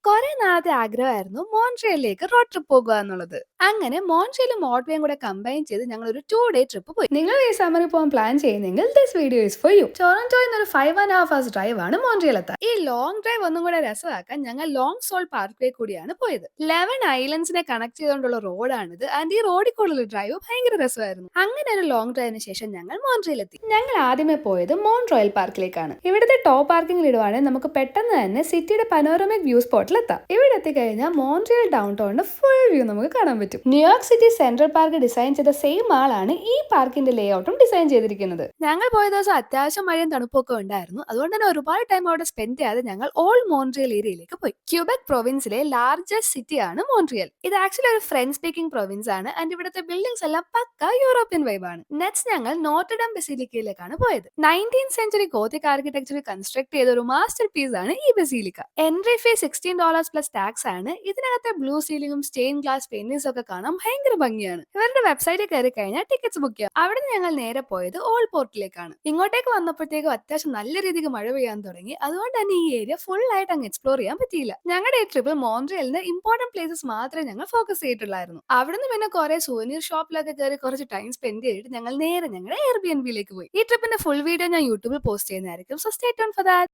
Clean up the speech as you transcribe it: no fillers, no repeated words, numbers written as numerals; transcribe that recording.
കുറെ നാളത്തെ ആഗ്രഹമായിരുന്നു മോൺട്രിയലിലേക്ക് റോഡ് ട്രിപ്പ് പോകുക എന്നുള്ളത്. അങ്ങനെ മോൺട്രിയലും മോട്ട്വയും കൂടെ കമ്പൈൻ ചെയ്ത് ഞങ്ങൾ ഒരു 2 ഡേ ട്രിപ്പ് പോയി. നിങ്ങൾ ഈ സമ്മറിൽ പോകാൻ പ്ലാൻ ചെയ്യുന്നെങ്കിൽ this video is for you. ടൊറന്റോയിൽ നിന്ന് ഒരു 5.5 hours ഡ്രൈവ് ആണ് മോൺട്രിയൽ എത്താൻ. ഈ ലോങ് ഡ്രൈവ് ഒന്നും കൂടെ രസമാക്കാൻ ഞങ്ങൾ ലോങ് സോൾ പാർക്ക് വേ കൂടിയാണ് പോയത്. 11 ഐലൻഡ്സിനെ കണക്ട് ചെയ്തുകൊണ്ടുള്ള റോഡാണിത്. ആൻഡ് ഈ റോഡിൽ കൂടുതൽ ഡ്രൈവ് ഭയങ്കര രസമായിരുന്നു. അങ്ങനെ ഒരു ലോങ് ഡ്രൈവിന് ശേഷം ഞങ്ങൾ മോൺട്രിയൽ എത്തി. ഞങ്ങൾ ആദ്യമേ പോയത് മോൺട്രോയൽ പാർക്കിലേക്കാണ്. ഇവിടുത്തെ ടോപ്പ് പാർക്കിംഗിൽ ഇടുവാണെങ്കിൽ നമുക്ക് പെട്ടെന്ന് തന്നെ സിറ്റിയുടെ പനോറമിക് വ്യൂ സ്പോട്ടിൽ എത്താം. ഇവിടെ എത്തിക്കഴിഞ്ഞാൽ മോൺട്രിയൽ ഡൗൺ ടൗണിന്റെ ഫുൾ വ്യൂ നമുക്ക് കാണാൻ പറ്റും. New York city central park design ചെയ്ത സെയിം ആളാണ് ഈ പാർക്കിന്റെ ലേ ഔട്ടും ഡിസൈൻ ചെയ്തിരിക്കുന്നത്. ഞങ്ങൾ പോയ ദിവസം അത്യാവശ്യം മഴയും തണുപ്പൊക്കെ ഉണ്ടായിരുന്നു. അതുകൊണ്ട് തന്നെ ഒരുപാട് ടൈം അവിടെ സ്പെൻഡ് ചെയ്യാതെ ഞങ്ങൾ ഓൾഡ് മോൺട്രിയൽ ഏരിയയിലേക്ക് പോയി. ക്യൂബെക് പ്രൊവിൻസിലെ ലാർജസ്റ്റ് സിറ്റിയാണ് മോൺട്രിയൽ. ഇത് ആക്ച്വലി ഒരു ഫ്രഞ്ച് സ്പീക്കിംഗ് പ്രൊവിൻസ് ആണ്. ആൻഡ് ഇവിടുത്തെ ബിൽഡിംഗ്സ് എല്ലാം പക്ക യൂറോപ്യൻ വൈബാണ്. നെക്സ്റ്റ് ഞങ്ങൾ നോട്ടർഡം ബസിലിക്കയിലേക്കാണ് പോയത്. 19th century Gothic architecture construct ചെയ്ത ഒരു മാസ്റ്റർ പീസ് ആണ് ഈ basilica. Entry fee $16 plus tax ആണ്. ഇതിനകത്തെ ബ്ലൂ സീലിംഗും സ്റ്റെയിൻ ഗ്ലാസ് പെയിന്റിംഗ്സ് ഒക്കെ കാണാൻ ഭയങ്കര ഭംഗിയാണ്. ഇവരുടെ വെബ്സൈറ്റിൽ കയറി കഴിഞ്ഞാൽ ടിക്കറ്റ്സ് ബുക്ക് ചെയ്യാം. അവിടെ ഞങ്ങൾ നേരെ പോയത് ഓൾഡ് പോർട്ടിലേക്കാണ്. ഇങ്ങോട്ടേക്ക് വന്നപ്പോഴത്തേക്കും അത്യാവശ്യം നല്ല രീതിക്ക് മഴ പെയ്യാൻ തുടങ്ങി. അതുകൊണ്ട് തന്നെ ഈ ഏരിയ ഫുൾ ആയിട്ട് അങ്ങ് എക്സ്പ്ലോർ ചെയ്യാൻ പറ്റിയില്ല. ഞങ്ങളുടെ ഈ ട്രിപ്പിൽ മോൺട്രിയലിന് ഇമ്പോർട്ടന്റ് പ്ലേസസ് മാത്രമേ ഞങ്ങൾ ഫോക്കസ് ചെയ്തിട്ടുള്ളായിരുന്നു. അവിടുന്ന് പിന്നെ കുറെ സൂവനീർ ഷോപ്പിലൊക്കെ കയറി കുറച്ച് ടൈം സ്പെൻഡ് ചെയ്തിട്ട് ഞങ്ങൾ നേരെ ഞങ്ങളുടെ എയർബിഎൻബിയിലേക്ക് പോയി. ഈ ട്രിപ്പിന്റെ ഫുൾ വീഡിയോ ഞാൻ യൂട്യൂബിൽ പോസ്റ്റ് ചെയ്യുന്നതായിരിക്കും. So stay tune for that.